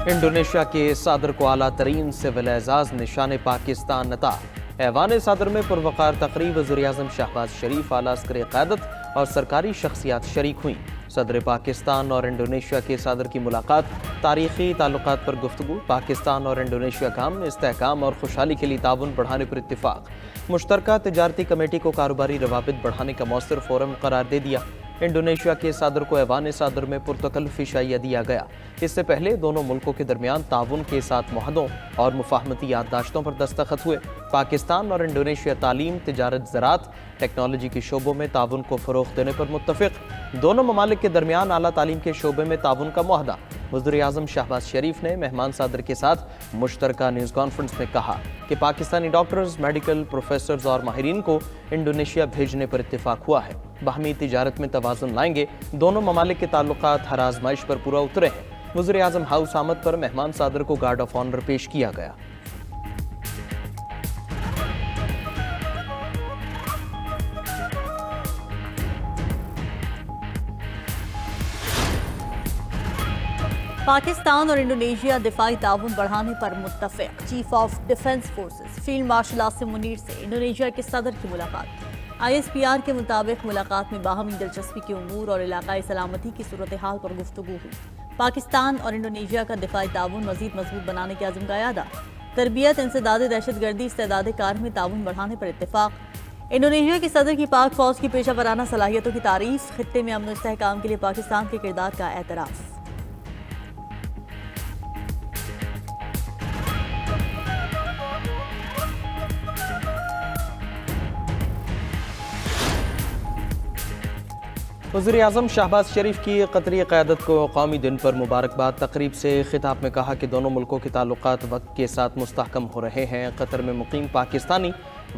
Indonesia के सदर को आला तरीन सिविल एजाज निशान पाकिस्तान नता। ऐवान सदर में पुरवकार तकरीब वज़ीर-ए-आज़म शहबाज शरीफ, आला अस्करी क़यादत और सरकारी शख्सियात शरीक हुई। सदर पाकिस्तान और इंडोनेशिया के सदर की मुलाकात तारीखी ताल्लुकात पर गुफ्तगू। पाकिस्तान और इंडोनेशिया का अमन, इस्तेहकाम और खुशहाली के लिए ताउन बढ़ाने पर इत्तिफाक। मुश्तरका तिजारती कमेटी को कारोबारी रवाबित बढ़ाने का मौसर फोरम करार दे दिया। इंडोनेशिया के सदर को ऐवान सदर में पुरतकल्लुफ़ी शाइया दिया गया। इससे पहले दोनों मुल्कों के दरमियान ताउन के 7 मुआहदों और मुफाहमती याददाश्तों पर दस्तखत हुए। पाकिस्तान और इंडोनेशिया तालीम, तिजारत, ज़राअत, टेक्नोलॉजी के शोबों में ताउन को फ़रोग़ देने पर मुत्तफ़िक़। दोनों ममालिक के दरमियान आला तालीम के शोबे में ताउन का मुआहदा। वज़ीर-ए-आज़म शहबाज शरीफ ने मेहमान सदर के साथ मुश्तरका न्यूज़ कॉन्फ्रेंस में कहा कि पाकिस्तानी डॉक्टर्स, मेडिकल प्रोफेसर्स और माहिरीन को इंडोनेशिया भेजने पर इत्तिफाक हुआ है। बाहमी तिजारत में तवाज़ुन लाएंगे। दोनों ममालिक के ताल्लुकात हर आजमाइश पर पूरा उतरे हैं। वज़ीर-ए-आज़म हाउस आमद पर मेहमान सदर को गार्ड ऑफ ऑनर पेश किया गया। पाकिस्तान और इंडोनेशिया दिफाई ताउन बढ़ाने पर मुत्तफ़िक़। Chief of defence forces field marshal Asim Munir से इंडोनेशिया के सदर की मुलाकात। ISPR के मुताबिक मुलाकात में बाहमी दिलचस्पी के उमूर और इलाकाई सलामती की सूरत हाल पर गुफ्तगू हुई। पाकिस्तान और इंडोनेशिया का दिफाई ताउन मज़ीद मजबूत बनाने के अज़्म का यादा। तरबियत, इंसदाद दहशतगर्दी, इस्तेदाद कार में ताउन बढ़ाने पर इत्तिफाक। इंडोनेशिया के सदर की पाक फौज की पेशा वराना सलाहियतों की तारीफ। खित्ते में अमन और इस्तेहकाम के लिए पाकिस्तान के किरदार का एतराफ़। वज़ीर-ए-आज़म शहबाज शरीफ की कतरी क़यादत को कौमी दिन पर मुबारकबाद। तकरीब से खिताब में कहा कि दोनों मुल्कों के ताल्लुकात वक्त के साथ मुस्तहकम हो रहे हैं। कतर में मुकीम पाकिस्तानी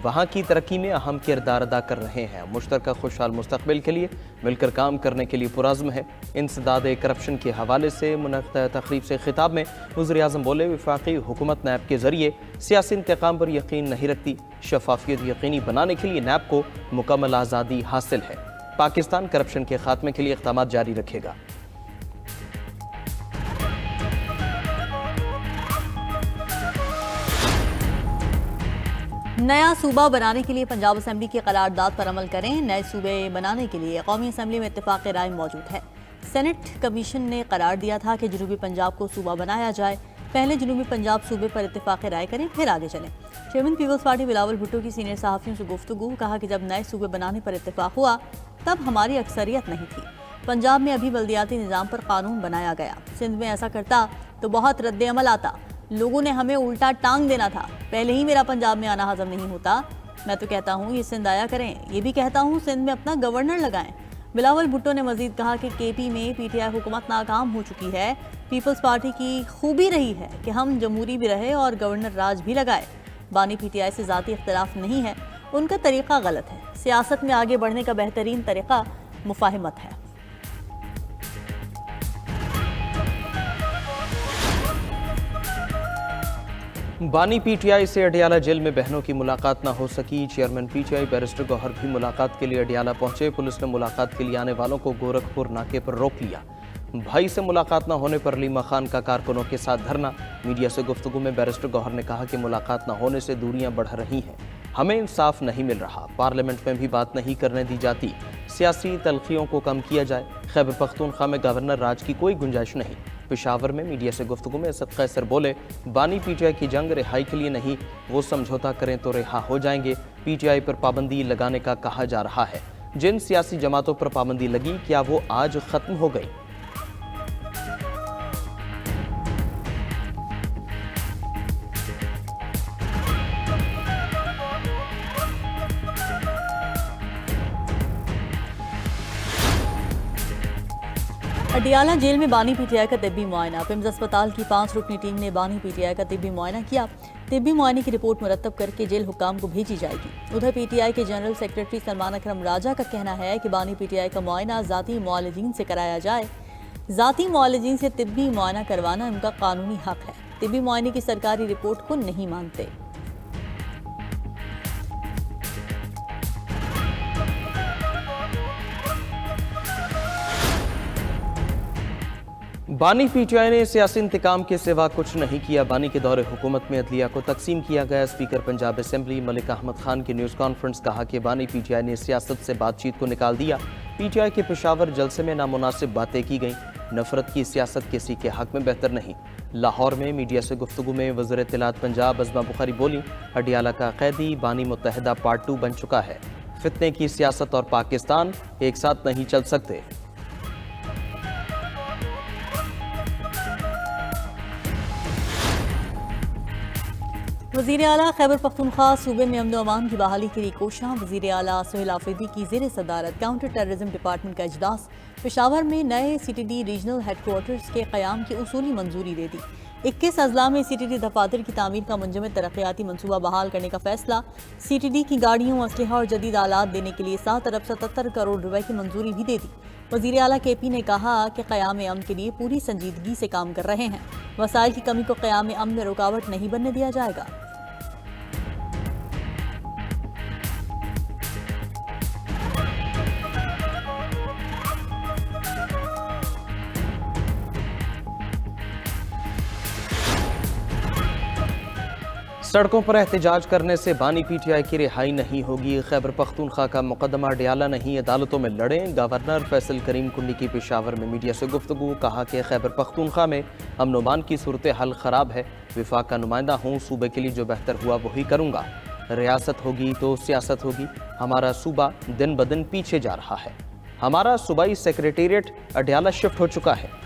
वहाँ की तरक्की में अहम किरदार अदा कर रहे हैं। मुश्तरका खुशहाल मुस्तक़बिल के लिए मिलकर काम करने के लिए पुरज़्म है। इंसदाद करप्शन के हवाले से मुनक़्क़दा तकरीब से खिताब में वज़ीर-ए-आज़म बोले, वफाकी हुकूमत नैब के ज़रिए सियासी इंतकाम पर यकीन नहीं रखती। शफाफियत यकीनी बनाने के लिए नैब को मुकम्मल आज़ादी हासिल है। पाकिस्तान करप्शन के खात्मे के लिए इक़दामात जारी रखेगा। नया सूबा बनाने के लिए पंजाब असेंबली की करारदाद पर अमल करें। नए सूबे बनाने के लिए कौमी असेंबली में इत्तिफाक़ राय मौजूद है। सेनेट कमीशन ने करार दिया था कि जनूबी पंजाब को सूबा बनाया जाए। पहले जनूबी पंजाब सूबे पर इत्तिफाक़ राय करें, फिर आगे चलें। चेयरमैन पीपल्स पार्टी बिलावल भुट्टो की सीनियर सहाफ़ियों से गुफ्तगू। कहा कि जब नए सूबे बनाने पर इत्तिफाक़ हुआ तब हमारी अक्सरियत नहीं थी। पंजाब में अभी बल्दियाती निज़ाम पर कानून बनाया गया। सिंध में ऐसा करता तो बहुत रद्द अमल आता। लोगों ने हमें उल्टा टांग देना था। पहले ही मेरा पंजाब में आना हजम नहीं होता। मैं तो कहता हूँ ये सिंध आया करें। ये भी कहता हूँ सिंध में अपना गवर्नर लगाएं। बिलावल भुट्टो ने मजीद कहा कि KP में PTI हुकूमत नाकाम हो चुकी है। पीपल्स पार्टी की खूबी रही है कि हम जमहूरी भी रहे और गवर्नर राज भी लगाए। बानी PTI से ज़ाती इख्तिलाफ नहीं है, उनका तरीक़ा गलत है। सियासत में आगे बढ़ने का बेहतरीन तरीक़ा मुफाहिमत है। बानी PTI से अडियाला जेल में बहनों की मुलाकात न हो सकी। चेयरमैन PTI बैरिस्टर गौहर भी मुलाकात के लिए अडियाला पहुंचे। पुलिस ने मुलाकात के लिए आने वालों को गोरखपुर नाके पर रोक लिया। भाई से मुलाकात न होने पर लीमा खान का कारकुनों के साथ धरना। मीडिया से गुफ्तगू में बैरिस्टर गौहर ने कहा कि मुलाकात न होने से दूरियां बढ़ रही हैं। हमें इंसाफ नहीं मिल रहा। पार्लियामेंट में भी बात नहीं करने दी जाती। सियासी तलखियों को कम किया जाए। खैबर पख्तूनख्वा में गवर्नर राज की कोई गुंजाइश नहीं। पेशावर में मीडिया से गुफ्तगू में असद कैसर बोले, बानी PTI की जंग रिहाई के लिए नहीं, वो समझौता करें तो रिहा हो जाएंगे। PTI पर पाबंदी लगाने का कहा जा रहा है। जिन सियासी जमातों पर पाबंदी लगी, क्या वो आज ख़त्म हो गई? अडियाला जेल में बानी PTI का तिब्बी मुआयना। पिम्स अस्पताल की 5 रुकनी टीम ने बानी PTI का तिब्बी मुआयना किया। तिब्बी मुआयने की रिपोर्ट मुरतब करके जेल हुक्काम को भेजी जाएगी। उधर PTI के जनरल सेक्रेटरी सलमान अकरम राजा का कहना है कि बानी PTI का मुआयना ज़ाती मुआलिजीन से कराया जाए। ज़ाती मुआलिजीन से तिब्बी मुआयना करवाना उनका कानूनी हक है। तिब्बी मुआयने की सरकारी रिपोर्ट को नहीं मानते। बानी पीटीआई ने सियासी इंतकाम के सिवा कुछ नहीं किया। बानी के दौरे हुकूमत में अदलिया को तकसीम किया गया। स्पीकर पंजाब असेंबली मलिक अहमद खान की न्यूज़ कॉन्फ्रेंस कहा कि बानी पीटीआई ने सियासत से बातचीत को निकाल दिया। पीटीआई के पेशावर जलसे में नामुनासिब बातें की गईं। नफरत की सियासत किसी के हक में बेहतर नहीं। लाहौर में मीडिया से गुफ्तगू में वज़ीर इत्तलात पंजाब अज़मा बुखारी बोली, अडियाला का कैदी बानी मुत्तहिदा पार्ट 2 बन चुका है। फितने की सियासत और पाकिस्तान एक साथ नहीं चल सकते। वज़ीर आला खैबर पख्तूनख्वा सूबे में अमन व अमान की बहाली के लिए कोशां। वज़ीर आला सुहेल आफरीदी की ज़ेर सदारत काउंटर टेररिज्म डिपार्टमेंट का इजलास। पेशावर में नए CTD रीजनल हेडक्वार्टर्स के क़याम की उसूली मंजूरी दे दी। 21 अजला में CTD दफातर की तामीर का मुंजमद तरक्याती मनसूबा बहाल करने का फैसला। CTD की गाड़ियों, असलहा और जदीद आलात देने के लिए 7 अरब 77 करोड़ रुपए की मंजूरी भी दे दी। वज़ीर आला KP ने कहा कि क़याम अमन के लिए पूरी संजीदगी से काम कर रहे हैं। वसाइल की कमी को क़याम अमन में रुकावट नहीं बनने दिया जाएगा। सड़कों पर एहतजाज करने से बानी पीटीआई की रिहाई नहीं होगी। खैबर पख्तूनख्वा का मुकदमा अडियाला नहीं, अदालतों में लड़ें। गवर्नर फैसल करीम कुंडी की पेशावर में मीडिया से गुफ्तगू। कहा कि खैबर पख्तूनख्वा में अमन मान की सूरत हाल ख़राब है। विफाक का नुमाइंदा हूँ, सूबे के लिए जो बेहतर हुआ वही करूँगा। रियासत होगी तो सियासत होगी। हमारा सूबा दिन ब दिन पीछे जा रहा है। हमारा सूबाई सेक्रेटेरिएट अडियाला शिफ्ट हो चुका है।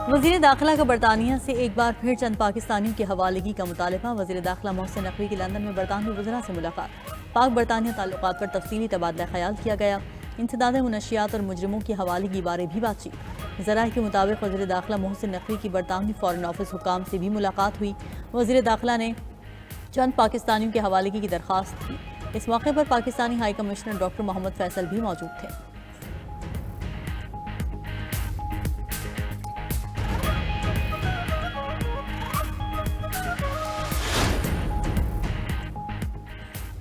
वज़ीर दाखिला का बरतानिया से एक बार फिर चंद पाकिस्तानियों की हवालगी का मुतालबा। वज़ीर दाखिला मोहसिन नकवी की लंदन में बरतानवी वज़रा से मुलाकात। पाक बरतानिया ताल्लुकात पर तफसीली तबादला ख्याल किया गया। इंसदाद मुनशियात और मुजरिमों की हवालगी बारे भी बातचीत। ज़राए के मुताबिक वज़ीर दाखिला मोहसिन नकवी की बरतानवी फॉरेन ऑफिस हुकाम से भी मुलाकात हुई। वज़ीर दाखिला ने चंद पाकिस्तानियों की हवालगी की दरख्वास्त की। इस मौके पर Pakistani high commissioner doctor Mohammad Faisal भी मौजूद थे।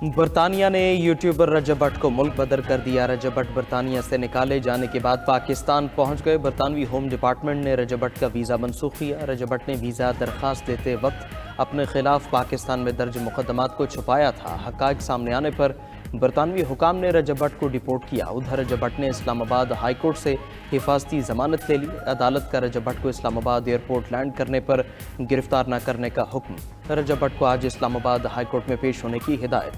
बरतानिया ने यूट्यूबर रजब भट्ट को मुल्क बदर कर दिया। रजब भट्ट बरतानिया से निकाले जाने के बाद पाकिस्तान पहुंच गए। बरतानवी होम डिपार्टमेंट ने रजब भट्ट का वीज़ा मनसूख किया। रजब भट्ट ने वीज़ा दरख्वास्त देते वक्त अपने खिलाफ पाकिस्तान में दर्ज मुकदमात को छुपाया था। हक़ाइक़ सामने आने पर बरतानवी हुकाम ने रजब भट्ट को डिपोर्ट किया। उधर रजब भट्ट ने इस्लामाबाद हाई कोर्ट से हिफाजती ज़मानत ले ली। अदालत का रजब भट्ट को इस्लामाबाद एयरपोर्ट लैंड करने पर गिरफ्तार न करने का हुक्म। रजब भट्ट को आज इस्लामाबाद हाई कोर्ट में पेश होने की हिदायत।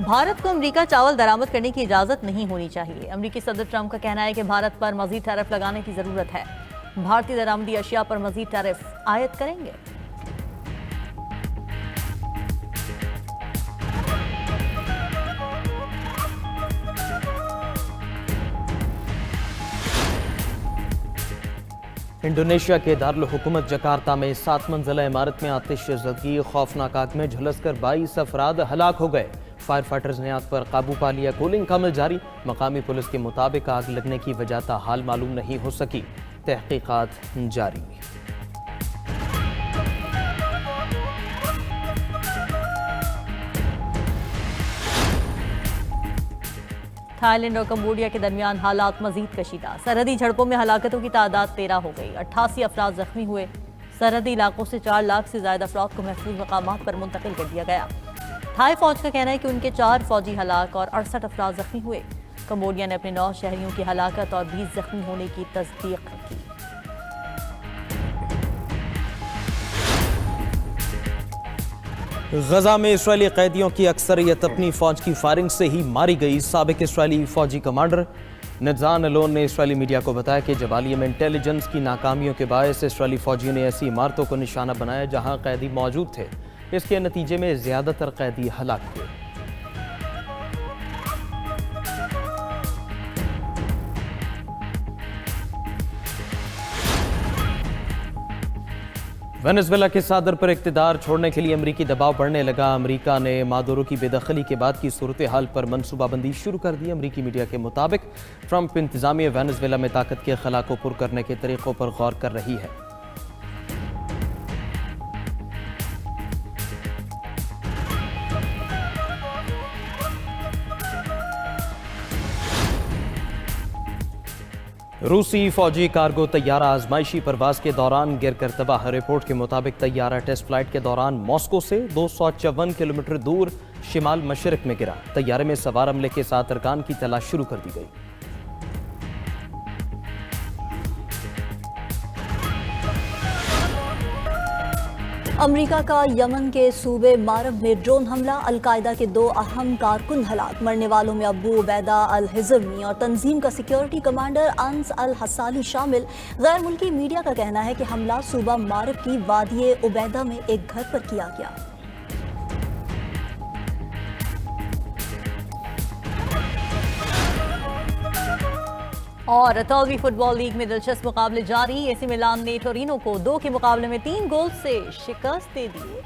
भारत को अमेरिका चावल दरामद करने की इजाज़त नहीं होनी चाहिए। अमेरिकी सदर ट्रंप का कहना है कि भारत पर मज़ीद टैरिफ लगाने की ज़रूरत है। भारतीय दरामदी अशिया पर मज़ीद टैरिफ आयद करेंगे। इंडोनेशिया के दारुल हुकूमत जकार्ता में 7 मंजिला इमारत में आतिशज़दगी। खौफनाक आग में झुलसकर 22 अफराद हलाक हो गए। फायर फाइटर्स ने आग पर काबू पा लिया। कूलिंग का अमल जारी। मकामी पुलिस के मुताबिक आग लगने की वजह ताहाल मालूम नहीं हो सकी। तहकीकात जारी। थाईलैंड और कंबोडिया के दरमियान हालात मजीद कशीदा। सरहदी झड़पों में हलाकतों की तादाद 13 हो गई। 88 अफराद जख्मी हुए। सरहदी इलाकों से 4 लाख से ज्यादा अफराद को महफूज मकामात पर मुंतकिल कर दिया गया। थाई फौज का कहना है कि उनके 4 फौजी हलाक और 68 अफराद जख्मी हुए। कंबोडिया ने अपने 9 शहरियों की हलाकत और 20 जख्मी होने की तस्दीक की। गजा में इसराइली कैदियों की अक्सरियत अपनी फौज की फायरिंग से ही मारी गई। साबिक इसराइली फौजी कमांडर निज़ान अलोन ने इसराइली मीडिया को बताया कि जबालिया में इंटेलिजेंस की नाकामियों के बायस इसराइली फौजियों ने ऐसी इमारतों को निशाना बनाया जहां कैदी मौजूद थे। इसके नतीजे में ज्यादातर कैदी हलाक हुए। वेनेजुएला के सदर पर इक़्तिदार छोड़ने के लिए अमरीकी दबाव बढ़ने लगा। अमरीका ने मादुरो की बेदखली के बाद की सूरत हाल पर मनसूबाबंदी शुरू कर दी। अमरीकी मीडिया के मुताबिक ट्रंप इंतजामिया वेनेजुएला में ताकत के खला को पुर करने के तरीकों पर गौर कर रही है। रूसी फौजी कार्गो तैयारा आजमाइशी परवाज के दौरान गिरकर तबाह। रिपोर्ट के मुताबिक तैयारा टेस्ट फ्लाइट के दौरान मॉस्को से 254 किलोमीटर दूर शिमाल मशरक में गिरा। तैयारे में सवार अमले के 7 अरकान की तलाश शुरू कर दी गई। अमेरिका का यमन के सूबे मारब में ड्रोन हमला, अलकायदा के 2 अहम कारकुन हलाक। मरने वालों में अबू उबैदा अल हिज़मी और तंजीम का सिक्योरिटी कमांडर अंस अल हसाली शामिल। गैर मुल्की मीडिया का कहना है कि हमला सूबा मारब की वादी उबैदा में एक घर पर किया गया। और इतालवी फुटबॉल लीग में दिलचस्प मुकाबले जारी। एसी मिलान ने टोरिनो को 2 के मुकाबले में 3 गोल से शिकस्त दे दी।